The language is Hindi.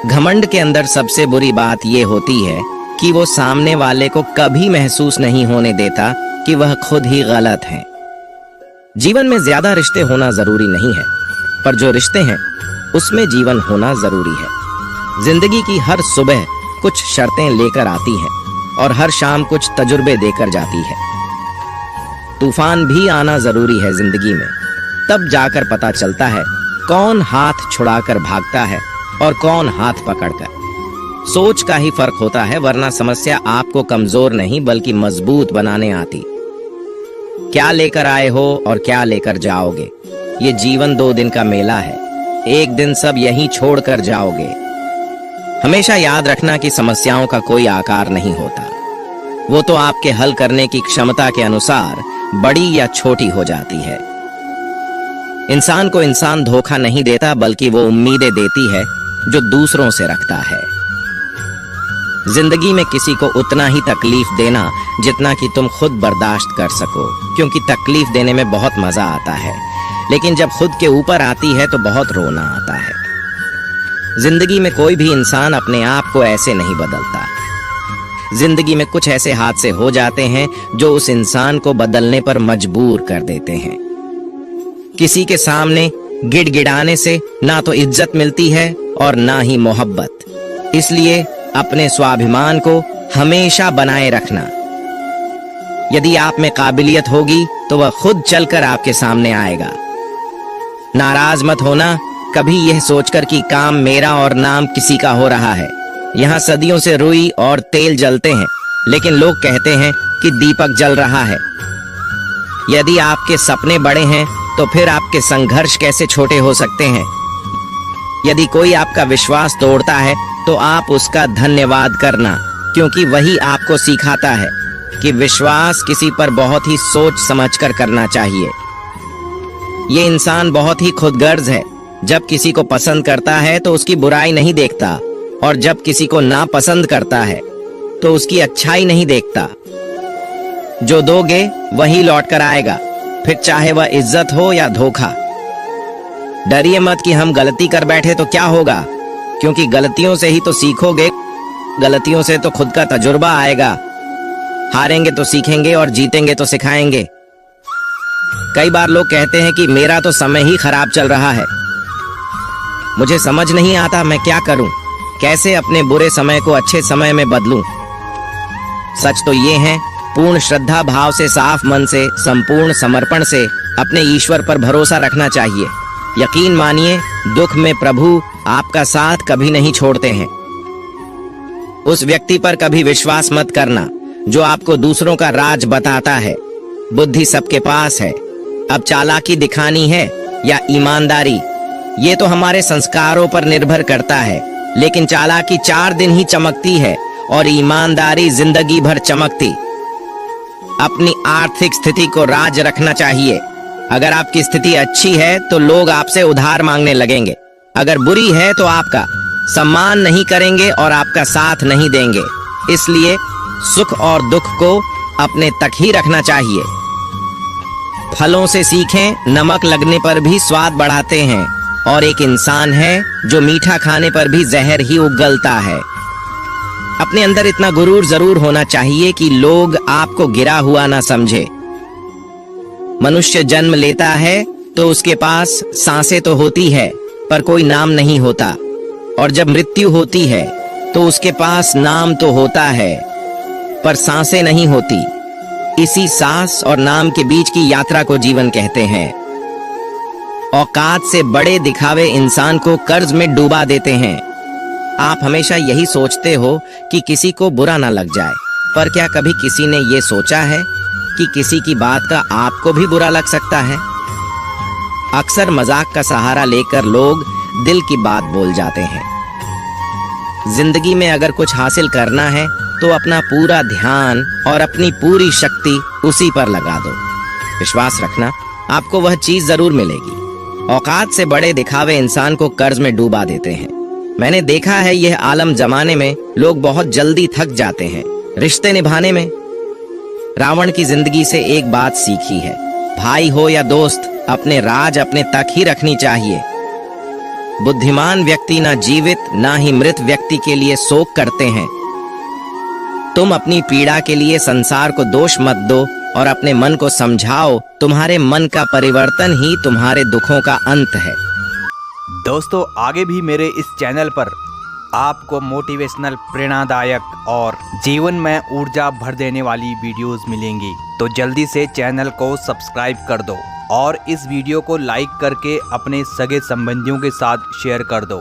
घमंड के अंदर सबसे बुरी बात ये होती है कि वो सामने वाले को कभी महसूस नहीं होने देता कि वह खुद ही गलत है। जीवन में ज्यादा रिश्ते होना जरूरी नहीं है, पर जो रिश्ते हैं उसमें जीवन होना जरूरी है। जिंदगी की हर सुबह कुछ शर्तें लेकर आती है और हर शाम कुछ तजुर्बे देकर जाती है। तूफान भी आना जरूरी है जिंदगी में, तब जाकर पता चलता है कौन हाथ छुड़ाकर भागता है और कौन हाथ पकड़कर। सोच का ही फर्क होता है, वरना समस्या आपको कमजोर नहीं बल्कि मजबूत बनाने आती। क्या लेकर आए हो और क्या लेकर जाओगे, ये जीवन 2 दिन का मेला है, एक दिन सब यहीं छोड़कर जाओगे। हमेशा याद रखना कि समस्याओं का कोई आकार नहीं होता, वो तो आपके हल करने की क्षमता के अनुसार बड़ी या छोटी हो जाती है। इंसान को इंसान धोखा नहीं देता, बल्कि वो उम्मीदें देती है जो दूसरों से रखता है। जिंदगी में किसी को उतना ही तकलीफ देना जितना कि तुम खुद बर्दाश्त कर सको, क्योंकि तकलीफ देने में बहुत मजा आता है, लेकिन जब खुद के ऊपर आती है तो बहुत रोना आता है। जिंदगी में कोई भी इंसान अपने आप को ऐसे नहीं बदलता। जिंदगी में कुछ ऐसे हादसे हो जाते हैं जो उस इंसान को बदलने पर मजबूर कर देते हैं। किसी के सामने गिड़गिड़ाने से ना तो इज्जत मिलती है और ना ही मोहब्बत। इसलिए अपने स्वाभिमान को हमेशा बनाए रखना। यदि आप में काबिलियत होगी तो वह खुद चलकर आपके सामने आएगा। नाराज मत होना कभी यह सोचकर कि काम मेरा और नाम किसी का हो रहा है। यहाँ सदियों से रुई और तेल जलते हैं, लेकिन लोग कहते हैं कि दीपक जल रहा है। यदि आपके सपने बड़े हैं तो फिर आपके संघर्ष कैसे छोटे हो सकते हैं। यदि कोई आपका विश्वास तोड़ता है तो आप उसका धन्यवाद करना, क्योंकि वही आपको सिखाता है कि विश्वास किसी पर बहुत ही सोच समझकर करना चाहिए। ये इंसान बहुत ही खुदगर्ज है। जब किसी को पसंद करता है तो उसकी बुराई नहीं देखता, और जब किसी को नापसंद करता है तो उसकी अच्छाई नहीं देखता। जो दोगे वही लौट कर आएगा, फिर चाहे वह इज्जत हो या धोखा। डरिए मत कि हम गलती कर बैठे तो क्या होगा, क्योंकि गलतियों से ही तो सीखोगे। गलतियों से तो खुद का तजुर्बा आएगा। हारेंगे तो सीखेंगे और जीतेंगे तो सिखाएंगे। कई बार लोग कहते हैं कि मेरा तो समय ही खराब चल रहा है। मुझे समझ नहीं आता मैं क्या करूं, कैसे अपने बुरे समय को अच्छे समय में बदलूं। सच तो ये है, पूर्ण श्रद्धा भाव से, साफ मन से, संपूर्ण समर्पण से अपने ईश्वर पर भरोसा रखना चाहिए। यकीन मानिए, दुख में प्रभु आपका साथ कभी नहीं छोड़ते हैं। उस व्यक्ति पर कभी विश्वास मत करना जो आपको दूसरों का राज बताता है। बुद्धि सबके पास है, अब चालाकी दिखानी है या ईमानदारी, ये तो हमारे संस्कारों पर निर्भर करता है। लेकिन चालाकी 4 दिन ही चमकती है और ईमानदारी जिंदगी भर चमकती। अपनी आर्थिक स्थिति को राज रखना चाहिए। अगर आपकी स्थिति अच्छी है तो लोग आपसे उधार मांगने लगेंगे, अगर बुरी है तो आपका सम्मान नहीं करेंगे और आपका साथ नहीं देंगे। इसलिए सुख और दुख को अपने तक ही रखना चाहिए। फलों से सीखें, नमक लगने पर भी स्वाद बढ़ाते हैं, और एक इंसान है जो मीठा खाने पर भी जहर ही उगलता है। अपने अंदर इतना गुरूर जरूर होना चाहिए कि लोग आपको गिरा हुआ ना समझे। मनुष्य जन्म लेता है तो उसके पास सांसें तो होती है पर कोई नाम नहीं होता, और जब मृत्यु होती है तो उसके पास नाम तो होता है पर सांसें नहीं होती। इसी सांस और नाम के बीच की यात्रा को जीवन कहते हैं। औकात से बड़े दिखावे इंसान को कर्ज में डूबा देते हैं। आप हमेशा यही सोचते हो कि किसी को बुरा ना लग जाए, पर क्या कभी किसी ने ये सोचा है कि किसी की बात का आपको भी बुरा लग सकता है? अक्सर मजाक का सहारा लेकर लोग दिल की बात बोल जाते हैं। जिंदगी में अगर कुछ हासिल करना है तो अपना पूरा ध्यान और अपनी पूरी शक्ति उसी पर लगा दो। विश्वास रखना, आपको वह चीज जरूर मिलेगी। औकात से बड़े दिखावे इंसान को कर्ज में डूबा देते हैं। मैंने देखा है यह आलम जमाने में लोग बहुत जल्दी थक जाते हैं रिश्ते निभाने में। रावण की जिंदगी से एक बात सीखी है, भाई हो या दोस्त, अपने राज अपने तक ही रखनी चाहिए। बुद्धिमान व्यक्ति ना जीवित ना ही मृत व्यक्ति के लिए शोक करते हैं। तुम अपनी पीड़ा के लिए संसार को दोष मत दो और अपने मन को समझाओ। तुम्हारे मन का परिवर्तन ही तुम्हारे दुखों का अंत है। दोस्तों, आगे भी मेरे इस चैनल पर आपको मोटिवेशनल, प्रेरणादायक और जीवन में ऊर्जा भर देने वाली वीडियोस मिलेंगी। तो जल्दी से चैनल को सब्सक्राइब कर दो और इस वीडियो को लाइक करके अपने सगे संबंधियों के साथ शेयर कर दो।